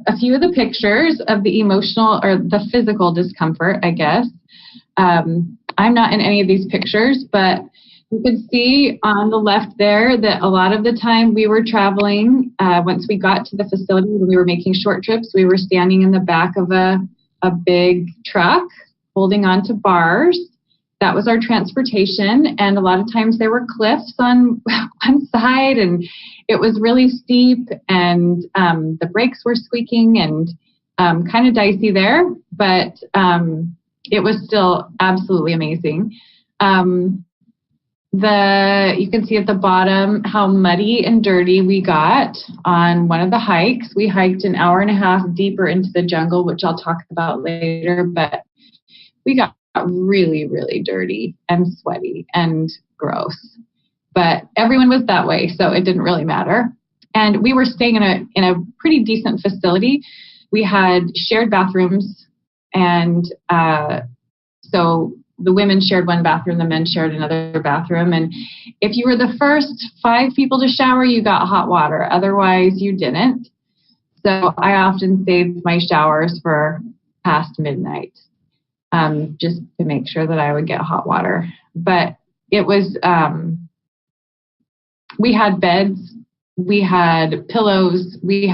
a few of the pictures of the emotional or the physical discomfort, I guess. I'm not in any of these pictures, but you can see on the left there that a lot of the time we were traveling, once we got to the facility, when we were making short trips, we were standing in the back of a big truck holding on to bars. That was our transportation, and a lot of times there were cliffs on one side, and it was really steep, and the brakes were squeaking, and kind of dicey there, but it was still absolutely amazing. You can see at the bottom how muddy and dirty we got on one of the hikes. We hiked an hour and a half deeper into the jungle, which I'll talk about later, but we got really, really dirty and sweaty and gross. But everyone was that way, so it didn't really matter. And we were staying in a pretty decent facility. We had shared bathrooms, and so the women shared one bathroom, the men shared another bathroom. And if you were the first 5 people to shower, you got hot water. Otherwise, you didn't. So I often saved my showers for past midnight, just to make sure that I would get hot water. But it was, we had beds, we had pillows, we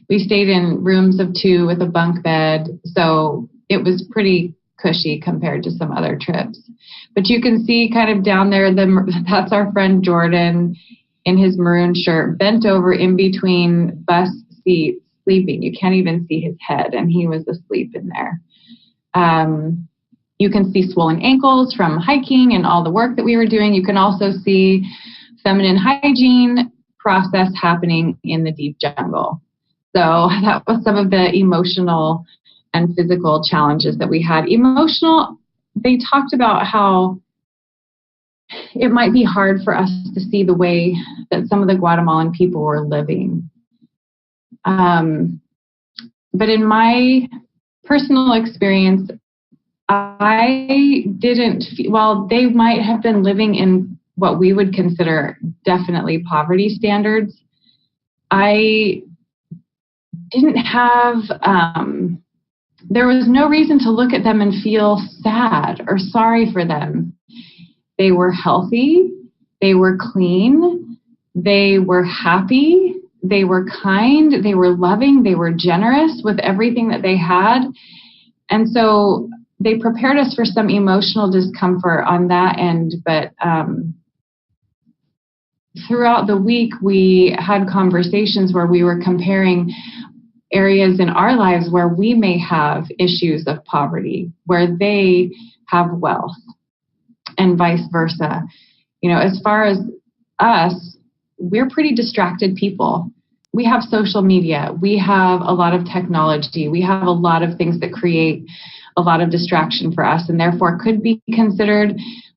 stayed in rooms of 2 with a bunk bed. So it was pretty cushy compared to some other trips. But you can see kind of down there, that's our friend Jordan in his maroon shirt, bent over in between bus seats, sleeping. You can't even see his head, and he was asleep in there. You can see swollen ankles from hiking and all the work that we were doing. You can also see feminine hygiene process happening in the deep jungle. So that was some of the emotional and physical challenges that we had. Emotional, they talked about how it might be hard for us to see the way that some of the Guatemalan people were living. But in my personal experience, I didn't feel, while they might have been living in what we would consider definitely poverty standards, I didn't have, there was no reason to look at them and feel sad or sorry for them. They were healthy, they were clean, they were happy, they were kind, they were loving, they were generous with everything that they had. And so they prepared us for some emotional discomfort on that end, but throughout the week we had conversations where we were comparing areas in our lives where we may have issues of poverty, where they have wealth, and vice versa. You know, as far as us, we're pretty distracted people. We have social media, we have a lot of technology, we have a lot of things that create a lot of distraction for us, and therefore could be considered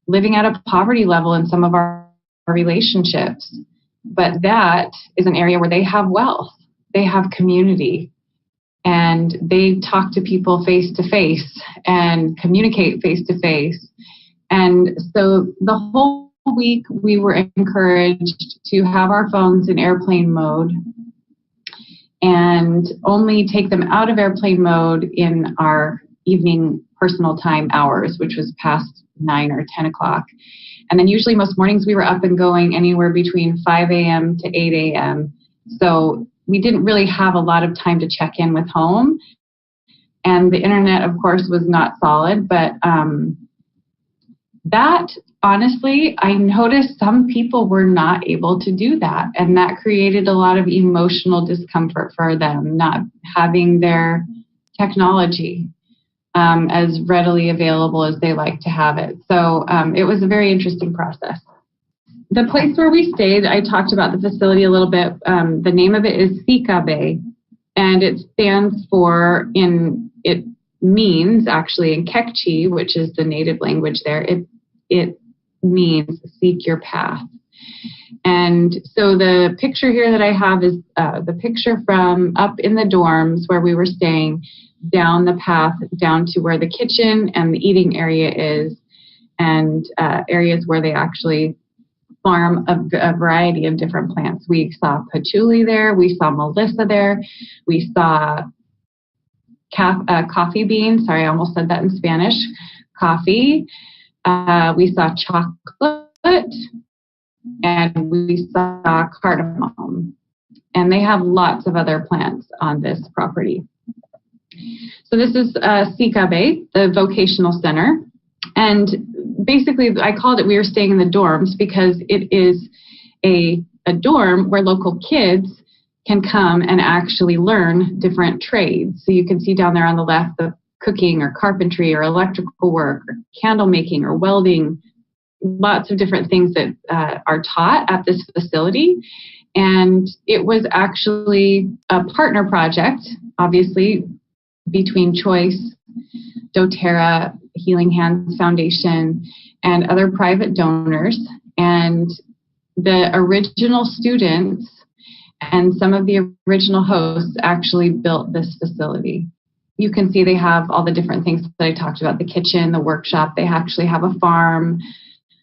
living at a poverty level in some of our relationships. But that is an area where they have wealth, they have community, and they talk to people face to face and communicate face to face. And so the whole week we were encouraged to have our phones in airplane mode and only take them out of airplane mode in our evening personal time hours, which was past 9 or 10 o'clock. And then usually most mornings we were up and going anywhere between 5 a.m. to 8 a.m. So we didn't really have a lot of time to check in with home. And the internet, of course, was not solid, but that, honestly, I noticed some people were not able to do that. And that created a lot of emotional discomfort for them, not having their technology as readily available as they like to have it. So it was a very interesting process. The place where we stayed, I talked about the facility a little bit. The name of it is Sika Bay, and it stands for, it means actually in Quechua, which is the native language there, it means seek your path. And so the picture here that I have is the picture from up in the dorms where we were staying, down the path down to where the kitchen and the eating area is, and areas where they actually farm a variety of different plants. We saw patchouli there. We saw melissa there. We saw coffee beans. Sorry, I almost said that in Spanish. Coffee. We saw chocolate. And we saw cardamom. And they have lots of other plants on this property. So this is CICABE, the vocational center. And basically, I called it, we were staying in the dorms because it is a dorm where local kids can come and actually learn different trades. So you can see down there on the left, the cooking or carpentry or electrical work or candle making or welding, lots of different things that are taught at this facility. And it was actually a partner project, obviously, between Choice, doTERRA, Healing Hands Foundation, and other private donors. And the original students and some of the original hosts actually built this facility. You can see they have all the different things that I talked about, the kitchen, the workshop. They actually have a farm,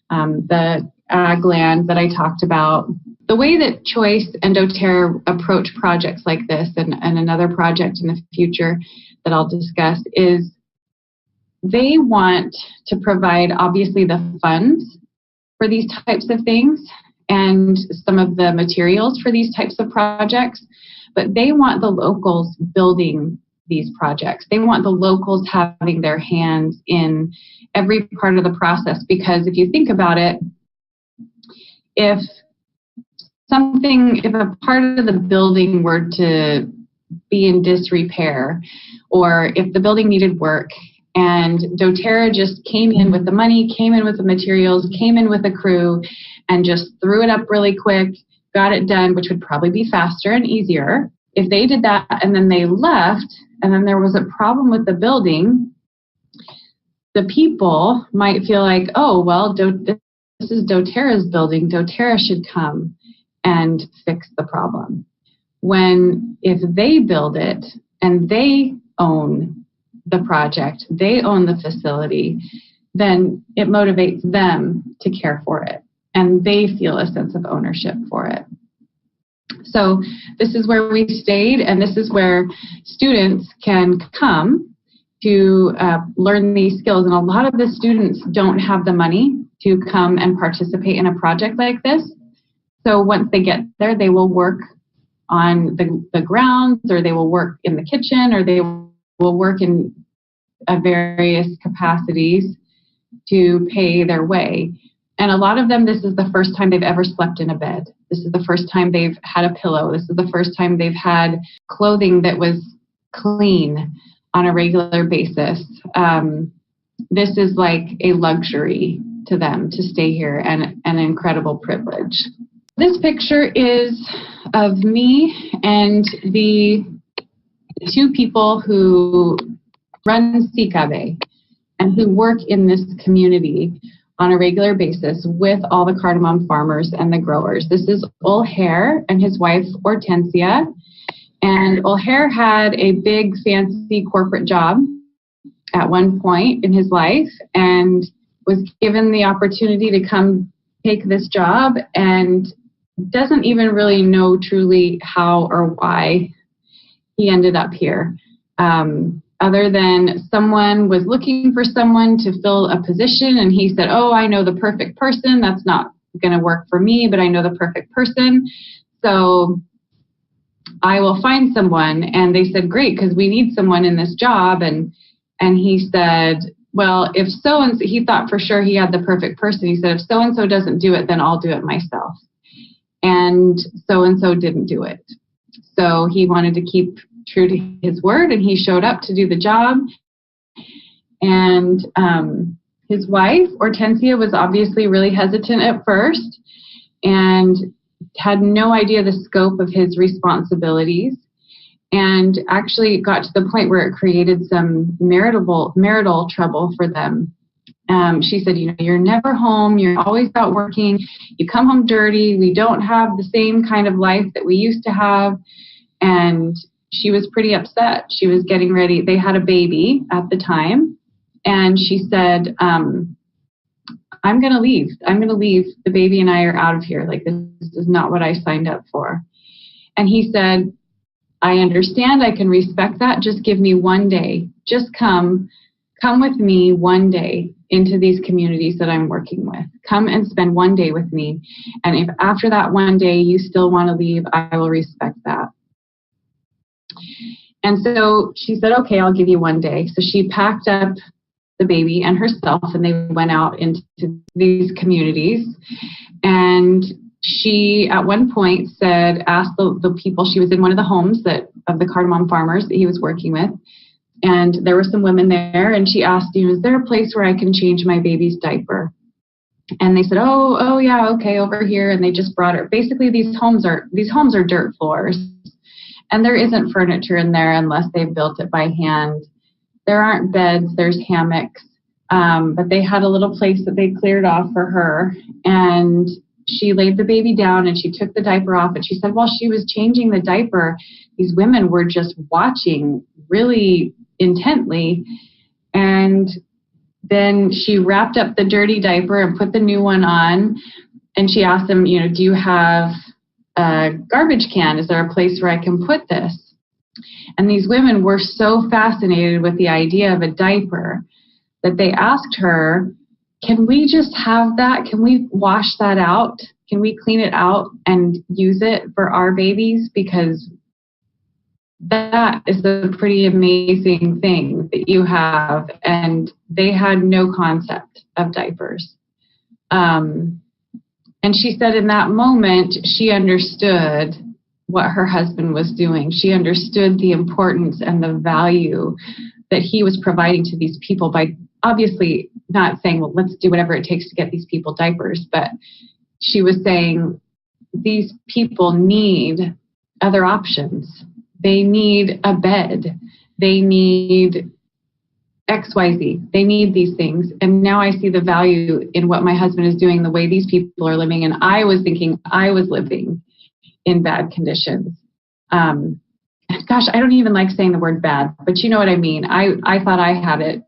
the ag land that I talked about. The way that Choice and doTERRA approach projects like this and another project in the future that I'll discuss is they want to provide, obviously, the funds for these types of things and some of the materials for these types of projects, but they want the locals building these projects. They want the locals having their hands in every part of the process, because if you think about it, if a part of the building were to be in disrepair, or if the building needed work and doTERRA just came in with the money, came in with the materials, came in with a crew and just threw it up really quick, got it done, which would probably be faster and easier. If they did that and then they left and then there was a problem with the building, the people might feel like, oh, well, this is doTERRA's building. doTERRA should come and fix the problem. When if they build it and they own the project, they own the facility, then it motivates them to care for it and they feel a sense of ownership for it. So this is where we stayed, and this is where students can come to learn these skills. And a lot of the students don't have the money to come and participate in a project like this. So once they get there, they will work on the grounds, or they will work in the kitchen, or they will work in various capacities to pay their way. And a lot of them, this is the first time they've ever slept in a bed. This is the first time they've had a pillow. This is the first time they've had clothing that was clean on a regular basis. This is like a luxury to them to stay here, and an incredible privilege. This picture is of me and the two people who run CICABE and who work in this community on a regular basis with all the cardamom farmers and the growers. This is Olher and his wife, Hortensia. And Olher had a big, fancy corporate job at one point in his life and was given the opportunity to come take this job and doesn't even really know truly how or why he ended up here. Other than someone was looking for someone to fill a position and he said, oh, I know the perfect person. That's not going to work for me, but I know the perfect person. So I will find someone. And they said, great, because we need someone in this job. And he said, well, if so-and-so, he thought for sure he had the perfect person. He said, if so-and-so doesn't do it, then I'll do it myself. And so-and-so didn't do it. So he wanted to keep true to his word, and he showed up to do the job. And his wife, Hortensia, was obviously really hesitant at first and had no idea the scope of his responsibilities, and actually got to the point where it created some marital trouble for them. She said, you're never home. You're always out working. You come home dirty. We don't have the same kind of life that we used to have. And she was pretty upset. She was getting ready. They had a baby at the time. And she said, I'm going to leave. I'm going to leave. The baby and I are out of here. Like, this is not what I signed up for. And he said, I understand. I can respect that. Just give me one day. Just come with me one day into these communities that I'm working with. Come and spend one day with me. And if after that one day you still want to leave, I will respect that. And so she said, okay, I'll give you one day. So she packed up the baby and herself, and they went out into these communities. And she, at one point, asked the people, she was in one of the homes of the cardamom farmers that he was working with. And there were some women there, and she asked, is there a place where I can change my baby's diaper? And they said, oh yeah, okay, over here. And they just brought her. Basically, these homes are dirt floors, and there isn't furniture in there unless they've built it by hand. There aren't beds, there's hammocks, but they had a little place that they cleared off for her. And she laid the baby down and she took the diaper off. And she said, while she was changing the diaper, these women were just watching really intently. And then she wrapped up the dirty diaper and put the new one on. And she asked them, do you have a garbage can? Is there a place where I can put this? And these women were so fascinated with the idea of a diaper that they asked her, can we just have that? Can we wash that out? Can we clean it out and use it for our babies? Because that is a pretty amazing thing that you have. And they had no concept of diapers. And she said in that moment, she understood what her husband was doing. She understood the importance and the value that he was providing to these people by obviously not saying, well, let's do whatever it takes to get these people diapers, but she was saying these people need other options. They need a bed. They need XYZ. They need these things. And now I see the value in what my husband is doing, the way these people are living. And I was thinking I was living in bad conditions. Gosh, I don't even like saying the word bad, but you know what I mean. I thought I had it,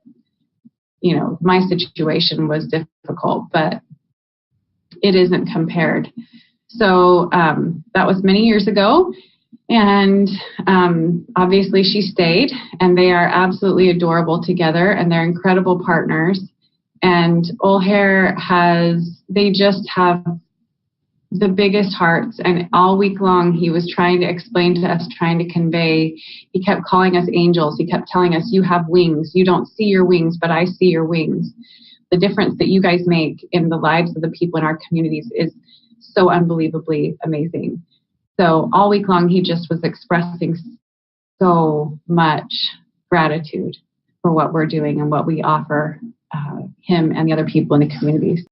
my situation was difficult, but it isn't compared. So that was many years ago. And obviously she stayed, and they are absolutely adorable together, and they're incredible partners. And O'Hare they just have the biggest hearts, and all week long he was trying to explain to us, trying to convey. He kept calling us angels. He kept telling us, you have wings. You don't see your wings, but I see your wings. The difference that you guys make in the lives of the people in our communities is so unbelievably amazing. So all week long he just was expressing so much gratitude for what we're doing and what we offer him and the other people in the communities.